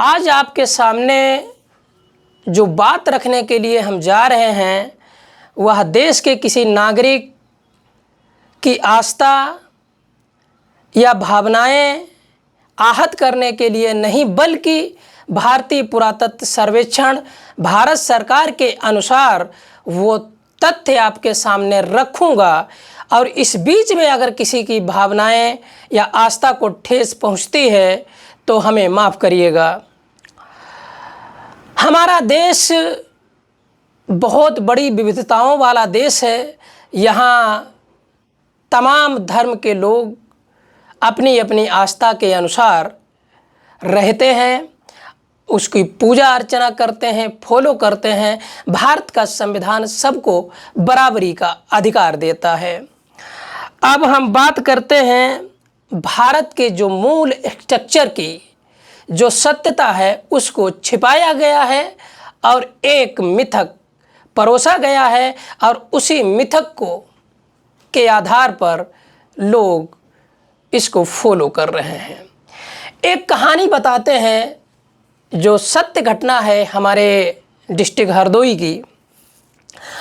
आज आपके सामने जो बात रखने के लिए हम जा रहे हैं वह देश के किसी नागरिक की आस्था या भावनाएं आहत करने के लिए नहीं, बल्कि भारतीय पुरातत्व सर्वेक्षण भारत सरकार के अनुसार वो तथ्य आपके सामने रखूँगा। और इस बीच में अगर किसी की भावनाएं या आस्था को ठेस पहुंचती है तो हमें माफ़ करिएगा। हमारा देश बहुत बड़ी विविधताओं वाला देश है। यहाँ तमाम धर्म के लोग अपनी अपनी आस्था के अनुसार रहते हैं, उसकी पूजा अर्चना करते हैं, फॉलो करते हैं। भारत का संविधान सबको बराबरी का अधिकार देता है। अब हम बात करते हैं भारत के जो मूल स्ट्रक्चर की जो सत्यता है उसको छिपाया गया है और एक मिथक परोसा गया है, और उसी मिथक को के आधार पर लोग इसको फॉलो कर रहे हैं। एक कहानी बताते हैं जो सत्य घटना है हमारे डिस्ट्रिक्ट हरदोई की,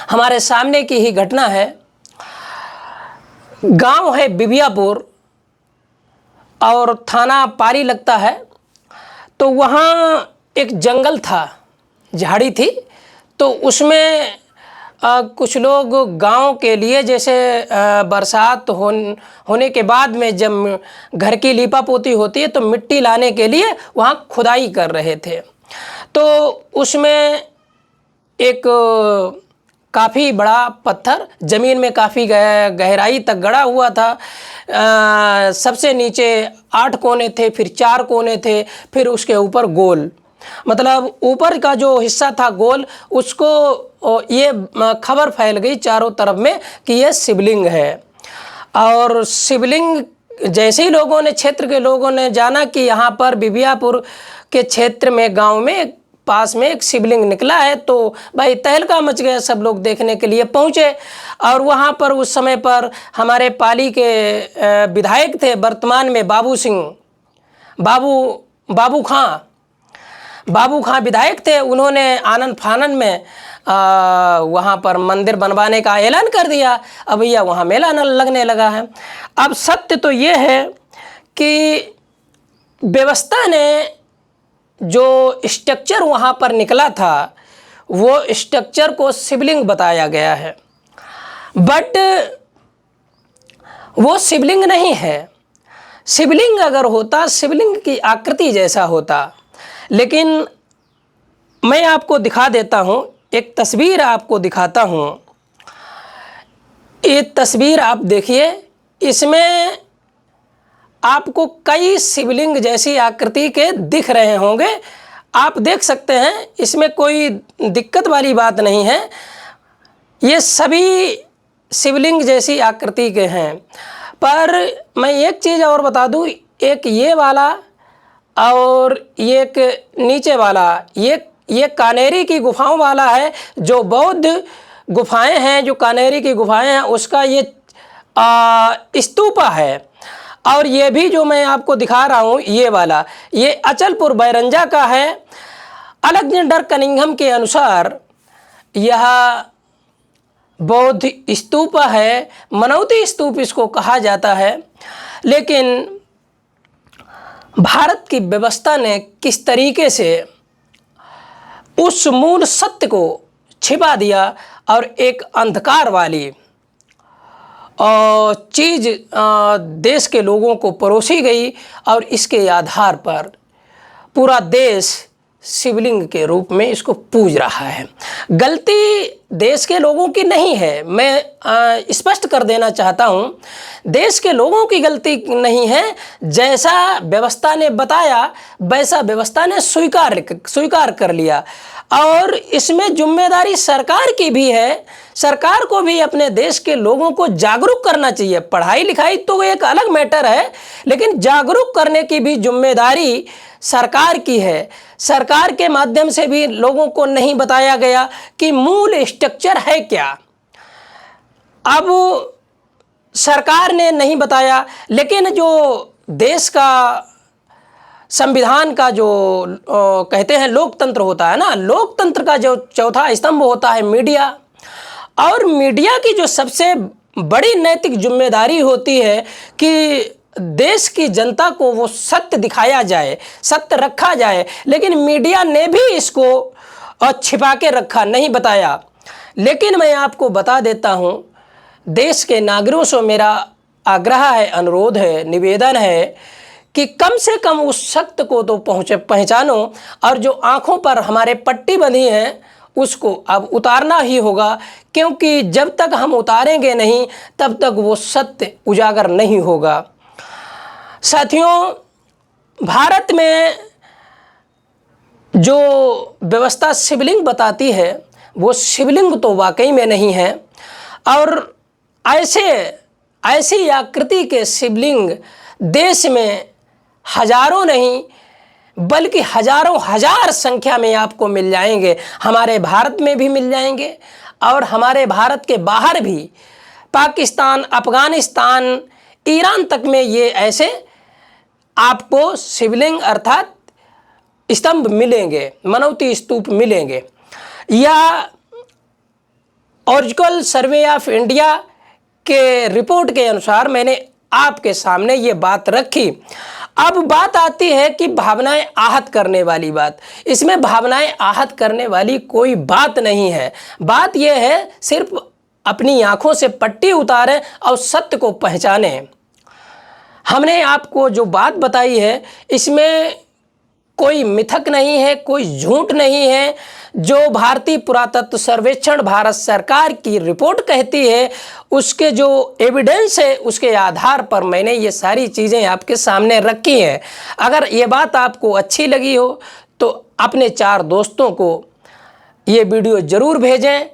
हमारे सामने की ही घटना है। गांव है बिबियापुर और थाना पारी लगता है। तो वहाँ एक जंगल था, झाड़ी थी। तो उसमें कुछ लोग गांव के लिए जैसे बरसात होने के बाद में जब घर की लीपा पोती होती है तो मिट्टी लाने के लिए वहाँ खुदाई कर रहे थे। तो उसमें एक काफ़ी बड़ा पत्थर ज़मीन में काफ़ी गहराई तक गड़ा हुआ था। सबसे नीचे 8 कोने थे, फिर 4 कोने थे, फिर उसके ऊपर गोल, मतलब ऊपर का जो हिस्सा था गोल, उसको ये खबर फैल गई चारों तरफ में कि ये शिवलिंग है। और शिवलिंग जैसे ही लोगों ने, क्षेत्र के लोगों ने जाना कि यहाँ पर बिबियापुर के क्षेत्र में गांव में पास में एक शिवलिंग निकला है, तो भाई तहलका मच गया, सब लोग देखने के लिए पहुँचे। और वहाँ पर उस समय पर हमारे पाली के विधायक थे, वर्तमान में बाबू खां विधायक थे। उन्होंने आनन फानन में वहाँ पर मंदिर बनवाने का ऐलान कर दिया। अब भैया वहाँ मेला न लगने लगा है। अब सत्य तो ये है कि व्यवस्था ने जो स्ट्रक्चर वहाँ पर निकला था वो स्ट्रक्चर को शिवलिंग बताया गया है, बट वो शिवलिंग नहीं है। शिवलिंग अगर होता, शिवलिंग की आकृति जैसा होता। लेकिन मैं आपको दिखा देता हूँ, एक तस्वीर आपको दिखाता हूँ। ये तस्वीर आप देखिए, इसमें आपको कई शिवलिंग जैसी आकृति के दिख रहे होंगे। आप देख सकते हैं, इसमें कोई दिक्कत वाली बात नहीं है। ये सभी शिवलिंग जैसी आकृति के हैं। पर मैं एक चीज़ और बता दूं, एक ये वाला और ये एक नीचे वाला, ये कानेरी की गुफाओं वाला है। जो बौद्ध गुफाएं हैं, जो कानेरी की गुफाएं हैं, उसका ये स्तूपा है। और ये भी जो मैं आपको दिखा रहा हूँ, ये वाला, ये अचलपुर बैरंजा का है। अलेक्जेंडर कनिंघम के अनुसार यह बौद्ध स्तूपा है, मनौती स्तूप इसको कहा जाता है। लेकिन भारत की व्यवस्था ने किस तरीके से उस मूल सत्य को छिपा दिया और एक अंधकार वाली चीज़ देश के लोगों को परोसी गई, और इसके आधार पर पूरा देश शिवलिंग के रूप में इसको पूज रहा है। गलती देश के लोगों की नहीं है, मैं स्पष्ट कर देना चाहता हूँ। देश के लोगों की गलती नहीं है। जैसा व्यवस्था ने बताया वैसा व्यवस्था ने स्वीकार कर लिया, और इसमें जिम्मेदारी सरकार की भी है। सरकार को भी अपने देश के लोगों को जागरूक करना चाहिए। पढ़ाई लिखाई तो एक अलग मैटर है, लेकिन जागरूक करने की भी जिम्मेदारी सरकार की है। सरकार के माध्यम से भी लोगों को नहीं बताया गया कि मूल स्ट्रक्चर है क्या। अब सरकार ने नहीं बताया, लेकिन जो देश का संविधान का जो कहते हैं लोकतंत्र होता है ना, लोकतंत्र का जो चौथा स्तंभ होता है मीडिया। और मीडिया की जो सबसे बड़ी नैतिक जिम्मेदारी होती है कि देश की जनता को वो सत्य दिखाया जाए, सत्य रखा जाए। लेकिन मीडिया ने भी इसको छिपा के रखा, नहीं बताया। लेकिन मैं आपको बता देता हूँ, देश के नागरिकों से मेरा आग्रह है, अनुरोध है, निवेदन है कि कम से कम उस सत्य को तो पहचानो। और जो आँखों पर हमारे पट्टी बंधी है उसको अब उतारना ही होगा, क्योंकि जब तक हम उतारेंगे नहीं तब तक वो सत्य उजागर नहीं होगा। साथियों, भारत में जो व्यवस्था शिवलिंग बताती है वो शिवलिंग तो वाकई में नहीं है। और ऐसी आकृति के शिवलिंग देश में हजारों नहीं बल्कि हजारों हजार संख्या में आपको मिल जाएंगे। हमारे भारत में भी मिल जाएंगे और हमारे भारत के बाहर भी, पाकिस्तान, अफगानिस्तान, ईरान तक में ये ऐसे आपको शिवलिंग अर्थात स्तंभ मिलेंगे, मनौती स्तूप मिलेंगे। या ऑर्जिकल सर्वे ऑफ इंडिया के रिपोर्ट के अनुसार मैंने आपके सामने ये बात रखी। अब बात आती है कि भावनाएं आहत करने वाली बात। इसमें भावनाएं आहत करने वाली कोई बात नहीं है। बात यह है सिर्फ अपनी आंखों से पट्टी उतारें और सत्य को पहचानें। हमने आपको जो बात बताई है इसमें कोई मिथक नहीं है, कोई झूठ नहीं है। जो भारतीय पुरातत्व सर्वेक्षण भारत सरकार की रिपोर्ट कहती है उसके जो एविडेंस है उसके आधार पर मैंने ये सारी चीज़ें आपके सामने रखी हैं। अगर ये बात आपको अच्छी लगी हो तो अपने 4 दोस्तों को ये वीडियो ज़रूर भेजें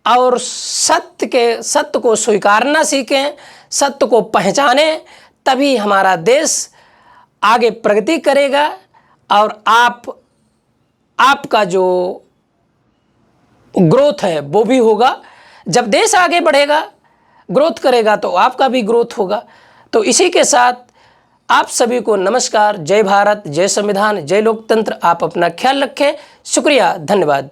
और सत्य को स्वीकारना सीखें, सत्य को पहचानें। तभी हमारा देश आगे प्रगति करेगा और आपका जो ग्रोथ है वो भी होगा। जब देश आगे बढ़ेगा, ग्रोथ करेगा तो आपका भी ग्रोथ होगा। तो इसी के साथ आप सभी को नमस्कार। जय भारत, जय संविधान, जय लोकतंत्र। आप अपना ख्याल रखें। शुक्रिया, धन्यवाद।